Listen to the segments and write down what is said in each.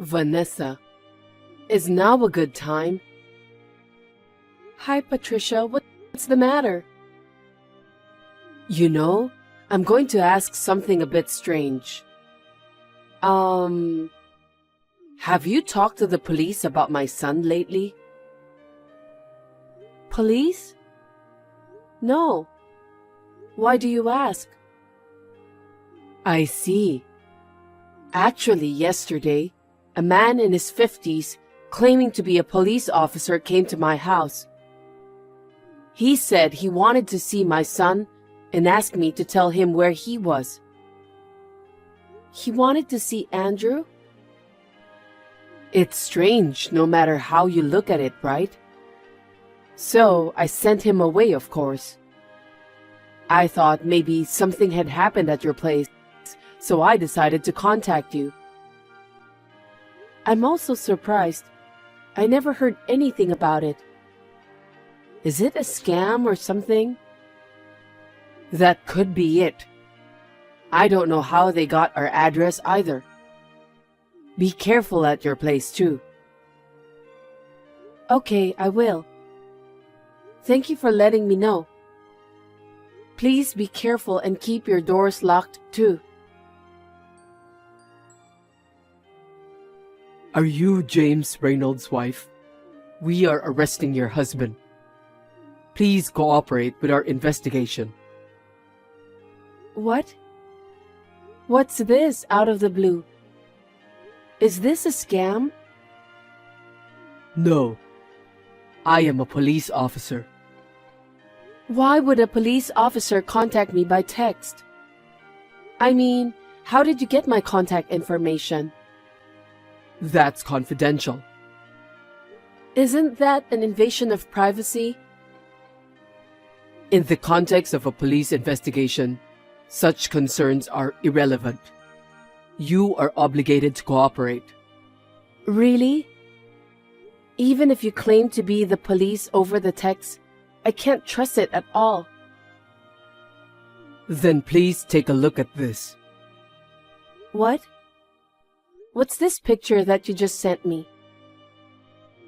Vanessa, is now a good time? Hi, Patricia. What's the matter? You know, I'm going to ask something a bit strange. Have you talked to the police about my son lately? Police? No. Why do you ask? I see. Actually, yesterday, a man in his 50s claiming to be a police officer came to my house. He said he wanted to see my son and asked me to tell him where he was. He wanted to see Andrew? It's strange no matter how you look at it, right? So I sent him away, of course. I thought maybe something had happened at your place, so I decided to contact you. I'm also surprised. I never heard anything about it. Is it a scam or something? That could be it. I don't know how they got our address either. Be careful at your place too. Okay, I will. Thank you for letting me know. Please be careful and keep your doors locked too. Are you James Reynolds' wife? We are arresting your husband. Please cooperate with our investigation. What? What's this out of the blue? Is this a scam? No. I am a police officer. Why would a police officer contact me by text? I mean, how did you get my contact information? That's confidential. Isn't that an invasion of privacy? In the context of a police investigation, such concerns are irrelevant. You are obligated to cooperate. Really? Even if you claim to be the police over the text, I can't trust it at all. Then please take a look at this. What? What's this picture that you just sent me?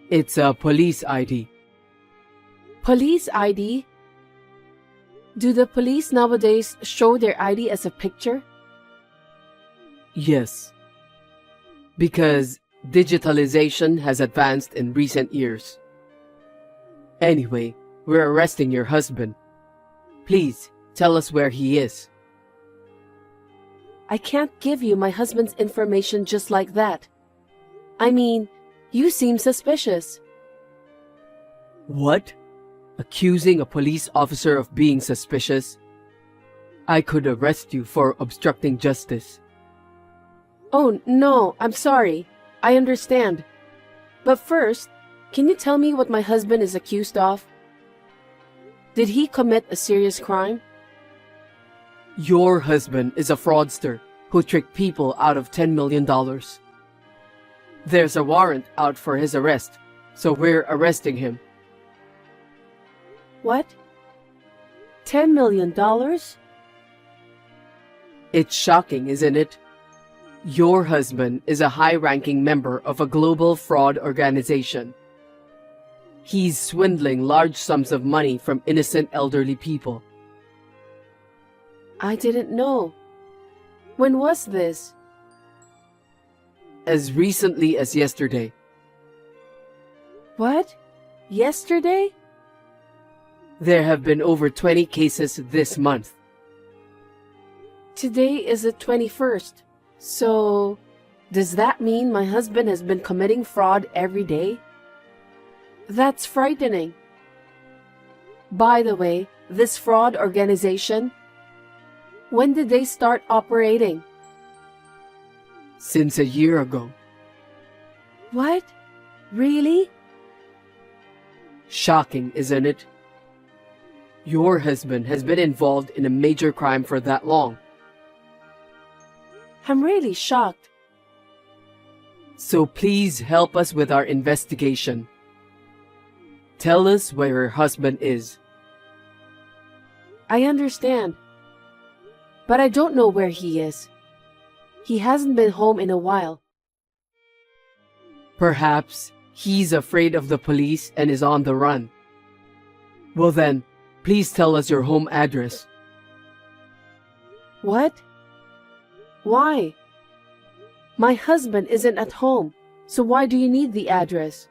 It's a police ID. Police ID? Do the police nowadays show their ID as a picture? Yes. Because digitalization has advanced in recent years. Anyway, we're arresting your husband. Please, tell us where he is. I can't give you my husband's information just like that. I mean, you seem suspicious. What? Accusing a police officer of being suspicious? I could arrest you for obstructing justice. Oh, no, I'm sorry. I understand. But first, can you tell me what my husband is accused of? Did he commit a serious crime? Your husband is a fraudster who tricked people out of $10 million. There's a warrant out for his arrest, so we're arresting him. What? $10 million? It's shocking, isn't it? Your husband is a high-ranking member of a global fraud organization. He's swindling large sums of money from innocent elderly people. I didn't know. When was this? As recently as yesterday. What? Yesterday? There have been over 20 cases this month. Today is the 21st. So, does that mean my husband has been committing fraud every day? That's frightening. By the way, this fraud organization, when did they start operating? Since a year ago. What? Really? Shocking, isn't it? Your husband has been involved in a major crime for that long. I'm really shocked. So please help us with our investigation. Tell us where your husband is. I understand. But I don't know where he is. He hasn't been home in a while. Perhaps he's afraid of the police and is on the run. Well then, please tell us your home address. What? Why? My husband isn't at home, so why do you need the address?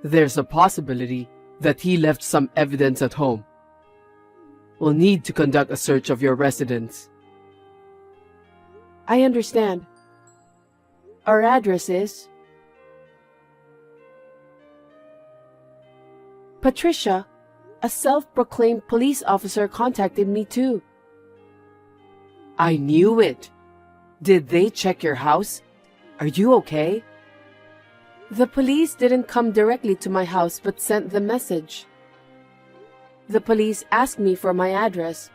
There's a possibility that he left some evidence at home. We'll need to conduct a search of your residence. I understand. Our address is... Patricia, a self-proclaimed police officer, contacted me too. I knew it. Did they check your house? Are you okay? The police didn't come directly to my house but sent the message. The police asked me for my address,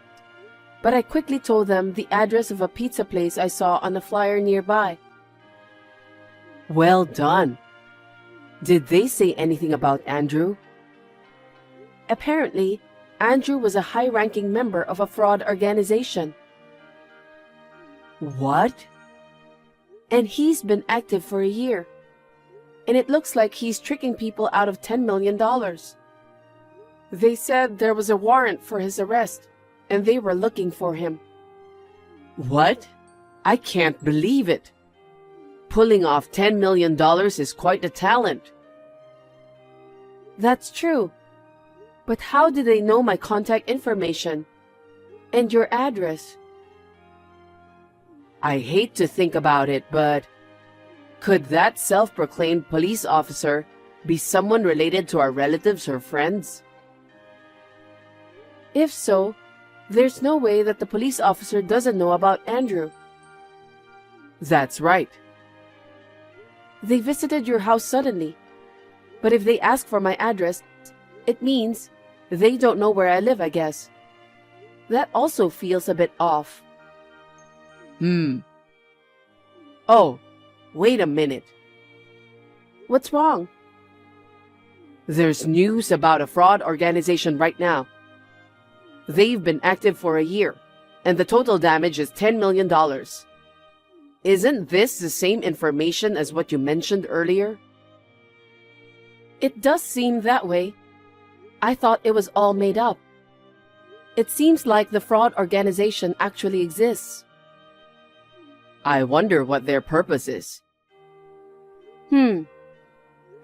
but I quickly told them the address of a pizza place I saw on a flyer nearby. Well done. Did they say anything about Andrew? Apparently, Andrew was a high-ranking member of a fraud organization. What? And he's been active for a year. And it looks like he's tricking people out of $10 million. They said there was a warrant for his arrest, and they were looking for him. What? I can't believe it. Pulling off $10 million is quite a talent. That's true. But how did they know my contact information? And your address? I hate to think about it, but could that self-proclaimed police officer be someone related to our relatives or friends? If so, there's no way that the police officer doesn't know about Andrew. That's right. They visited your house suddenly. But if they ask for my address, it means they don't know where I live, I guess. That also feels a bit off. Oh, wait a minute. What's wrong? There's news about a fraud organization right now. They've been active for a year, and the total damage is $10 million. Isn't this the same information as what you mentioned earlier? It does seem that way. I thought it was all made up. It seems like the fraud organization actually exists. I wonder what their purpose is.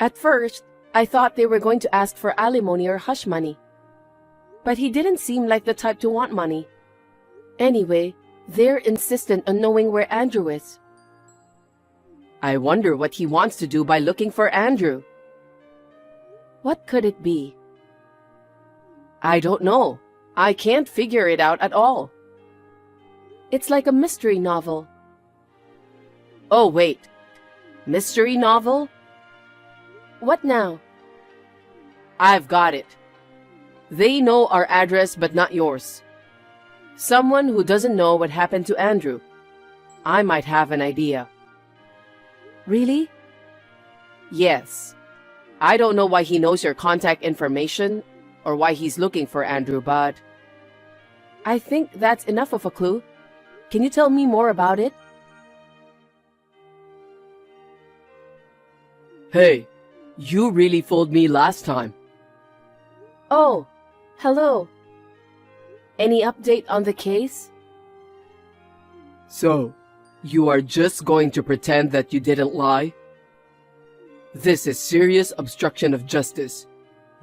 At first, I thought they were going to ask for alimony or hush money. But he didn't seem like the type to want money. Anyway, they're insistent on knowing where Andrew is. I wonder what he wants to do by looking for Andrew. What could it be? I don't know. I can't figure it out at all. It's like a mystery novel. Oh, wait. Mystery novel? What now? I've got it. They know our address but not yours. Someone who doesn't know what happened to Andrew. I might have an idea. Really? Yes. I don't know why he knows your contact information or why he's looking for Andrew, but... I think that's enough of a clue. Can you tell me more about it? Hey, you really fooled me last time. Oh, hello. Any update on the case? So, you are just going to pretend that you didn't lie? This is serious obstruction of justice.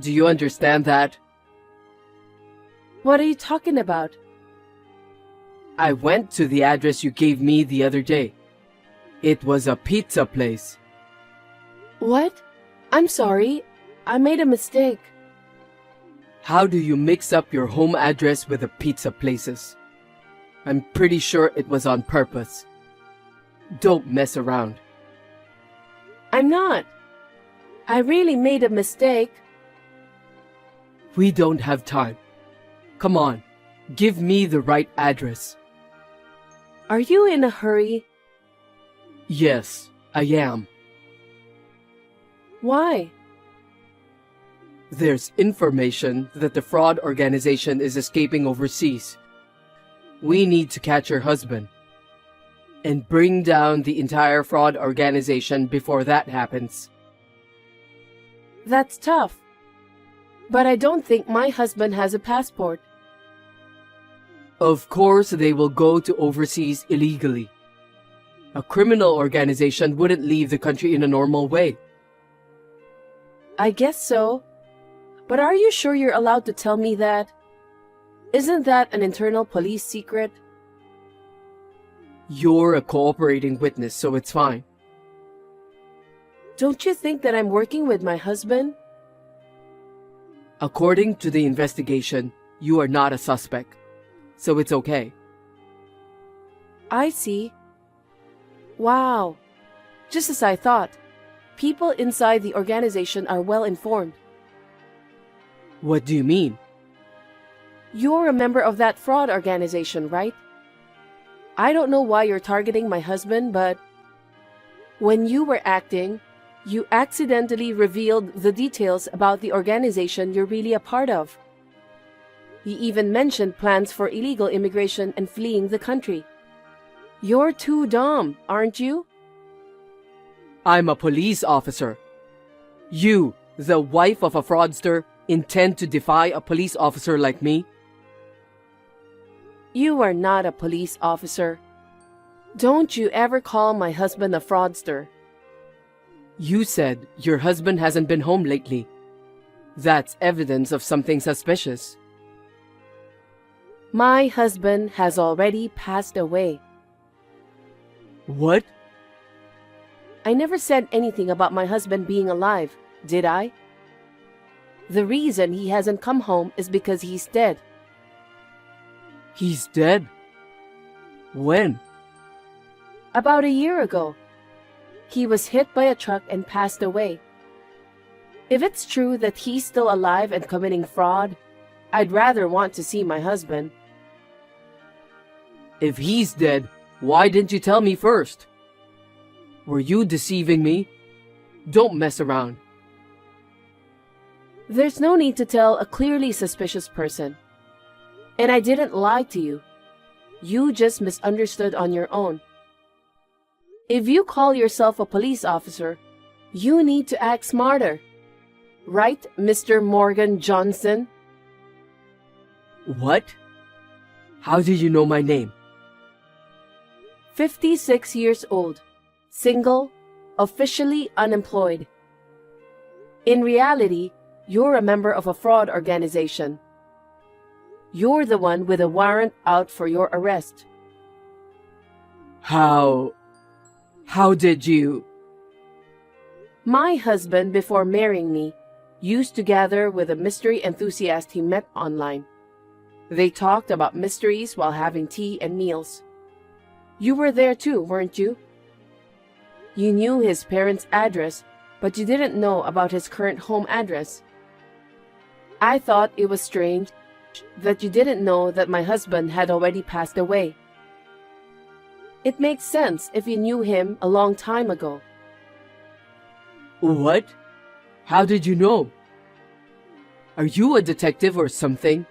Do you understand that? What are you talking about? I went to the address you gave me the other day. It was a pizza place. What? I'm sorry. I made a mistake. How do you mix up your home address with the pizza places? I'm pretty sure it was on purpose. Don't mess around. I'm not. I really made a mistake. We don't have time. Come on, give me the right address. Are you in a hurry? Yes, I am. Why? There's information that the fraud organization is escaping overseas. We need to catch her husband. and bring down the entire fraud organization before that happens. That's tough. But I don't think my husband has a passport. Of course, they will go to overseas illegally. A criminal organization wouldn't leave the country in a normal way. I guess so. But are you sure you're allowed to tell me that? Isn't that an internal police secret? You're a cooperating witness, so it's fine. Don't you think that I'm working with my husband? According to the investigation, you are not a suspect, so it's okay. I see. Wow. Just as I thought. People inside the organization are well informed. What do you mean? You're a member of that fraud organization, right? I don't know why you're targeting my husband, but when you were acting, you accidentally revealed the details about the organization you're really a part of. You even mentioned plans for illegal immigration and fleeing the country. You're too dumb, aren't you? I'm a police officer. You, the wife of a fraudster, intend to defy a police officer like me? You are not a police officer. Don't you ever call my husband a fraudster. You said your husband hasn't been home lately. That's evidence of something suspicious. My husband has already passed away. What? I never said anything about my husband being alive, did I? The reason he hasn't come home is because he's dead. He's dead? When? About a year ago. He was hit by a truck and passed away. If it's true that he's still alive and committing fraud, I'd rather want to see my husband. If he's dead, why didn't you tell me first? Were you deceiving me? Don't mess around. There's no need to tell a clearly suspicious person. And I didn't lie to you. You just misunderstood on your own. If you call yourself a police officer, you need to act smarter. Right, Mr. Morgan Johnson? What? How did you know my name? 56 years old, single, officially unemployed. In reality, you're a member of a fraud organization. You're the one with a warrant out for your arrest. How did you? My husband, before marrying me, used to gather with a mystery enthusiast he met online. They talked about mysteries while having tea and meals. You were there too, weren't you? You knew his parents' address, but you didn't know about his current home address. I thought it was strange that you didn't know that my husband had already passed away. It makes sense if you knew him a long time ago. What? How did you know? Are you a detective or something?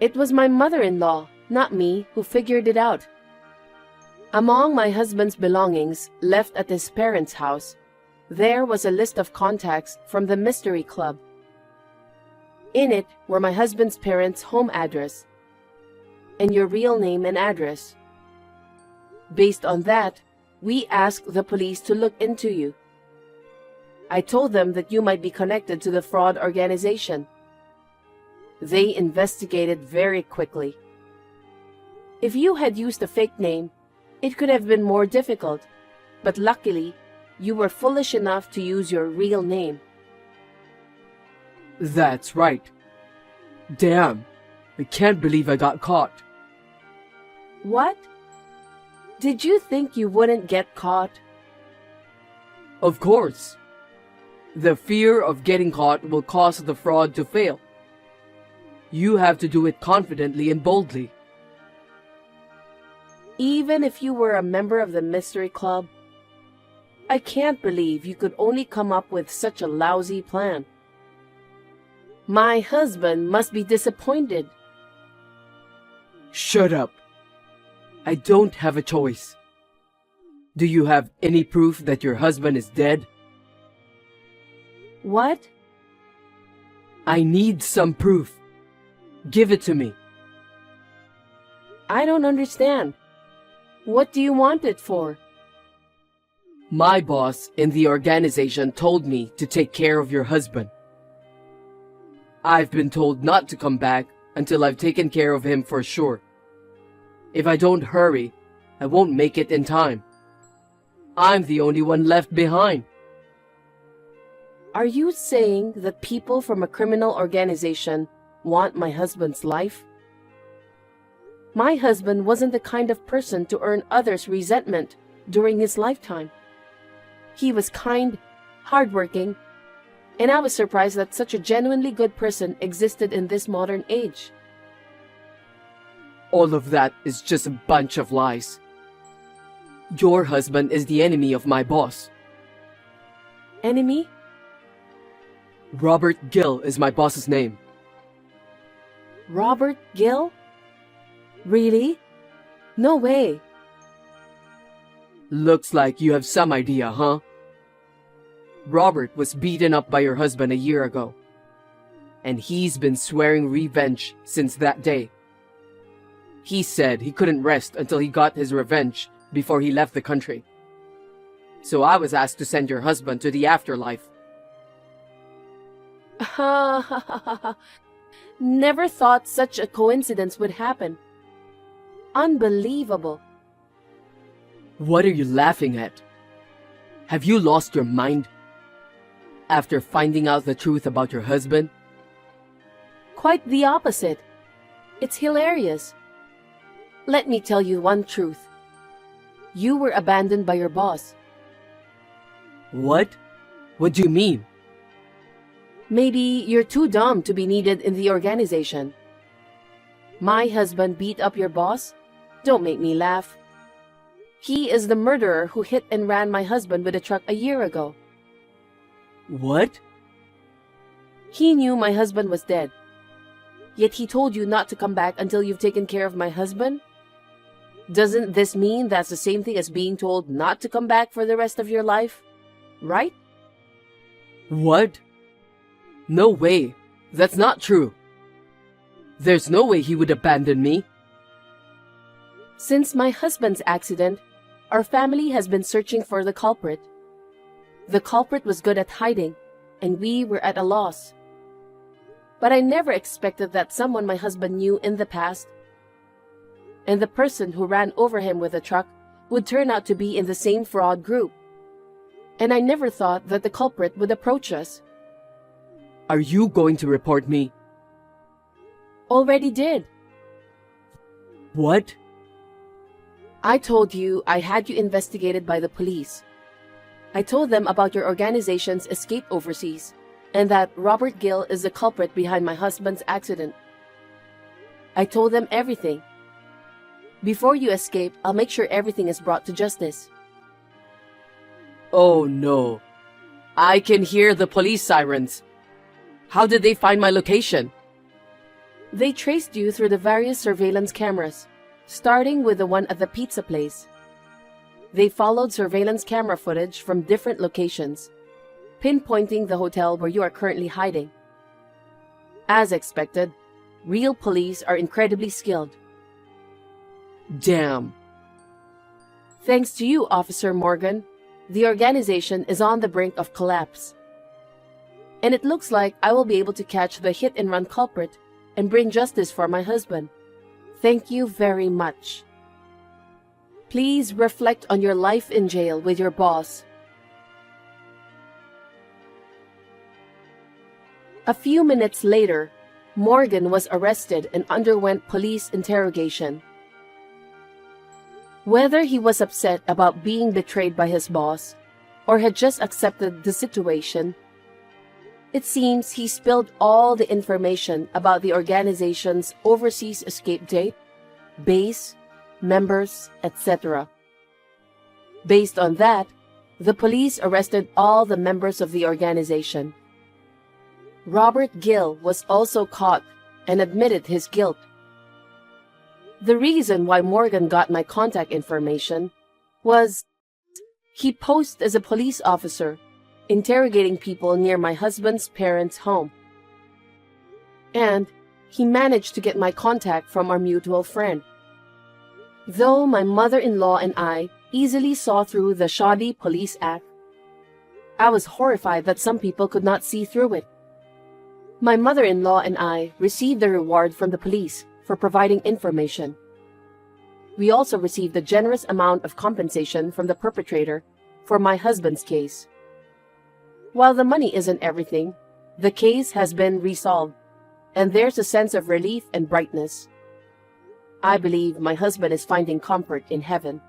It was my mother-in-law, not me, who figured it out. Among my husband's belongings left at his parents' house, there was a list of contacts from the Mystery Club. In it were my husband's parents' home address and your real name and address. Based on that, we asked the police to look into you. I told them that you might be connected to the fraud organization. They investigated very quickly. If you had used a fake name, it could have been more difficult, but luckily, you were foolish enough to use your real name. That's right. Damn, I can't believe I got caught. What? Did you think you wouldn't get caught? Of course. The fear of getting caught will cause the fraud to fail. You have to do it confidently and boldly. Even if you were a member of the Mystery Club, I can't believe you could only come up with such a lousy plan. My husband must be disappointed. Shut up. I don't have a choice. Do you have any proof that your husband is dead? What? I need some proof. Give it to me. I don't understand. What do you want it for? My boss in the organization told me to take care of your husband. I've been told not to come back until I've taken care of him for sure. If I don't hurry, I won't make it in time. I'm the only one left behind. Are you saying that people from a criminal organization want my husband's life? My husband wasn't the kind of person to earn others' resentment during his lifetime. He was kind, hardworking, and I was surprised that such a genuinely good person existed in this modern age. All of that is just a bunch of lies. Your husband is the enemy of my boss. Enemy? Robert Gill is my boss's name. Robert Gill? Really? No way. Looks like you have some idea, huh? Robert was beaten up by your husband a year ago, and he's been swearing revenge since that day. He said he couldn't rest until he got his revenge before he left the country. So I was asked to send your husband to the afterlife. Never thought such a coincidence would happen. Unbelievable. What are you laughing at? Have you lost your mind? After finding out the truth about your husband? Quite the opposite. It's hilarious. Let me tell you one truth. You were abandoned by your boss. What? What do you mean? Maybe you're too dumb to be needed in the organization. My husband beat up your boss? Don't make me laugh. He is the murderer who hit and ran my husband with a truck a year ago. What? He knew my husband was dead. Yet he told you not to come back until you've taken care of my husband? Doesn't this mean that's the same thing as being told not to come back for the rest of your life? Right? What? No way. That's not true. There's no way he would abandon me. Since my husband's accident, our family has been searching for the culprit. The culprit was good at hiding, and we were at a loss. But I never expected that someone my husband knew in the past, and the person who ran over him with a truck, would turn out to be in the same fraud group. And I never thought that the culprit would approach us. Are you going to report me? Already did. What? I told you I had you investigated by the police. I told them about your organization's escape overseas, and that Robert Gill is the culprit behind my husband's accident. I told them everything. Before you escape, I'll make sure everything is brought to justice. Oh no. I can hear the police sirens. How did they find my location? They traced you through the various surveillance cameras, starting with the one at the pizza place. They followed surveillance camera footage from different locations, pinpointing the hotel where you are currently hiding. As expected, real police are incredibly skilled. Damn. Thanks to you, Officer Morgan, the organization is on the brink of collapse. And it looks like I will be able to catch the hit-and-run culprit and bring justice for my husband. Thank you very much. Please reflect on your life in jail with your boss. A few minutes later, Morgan was arrested and underwent police interrogation. Whether he was upset about being betrayed by his boss or had just accepted the situation, it seems he spilled all the information about the organization's overseas escape date, base, members, etc. Based on that, the police arrested all the members of the organization. Robert Gill was also caught and admitted his guilt. The reason why Morgan got my contact information was He posed as a police officer, interrogating people near my husband's parents' home. And he managed to get my contact from our mutual friend. Though my mother-in-law and I easily saw through the shoddy police act, I was horrified that some people could not see through it. My mother-in-law and I received a reward from the police for providing information. We also received a generous amount of compensation from the perpetrator for my husband's case. While the money isn't everything, the case has been resolved, and there's a sense of relief and brightness. I believe my husband is finding comfort in heaven.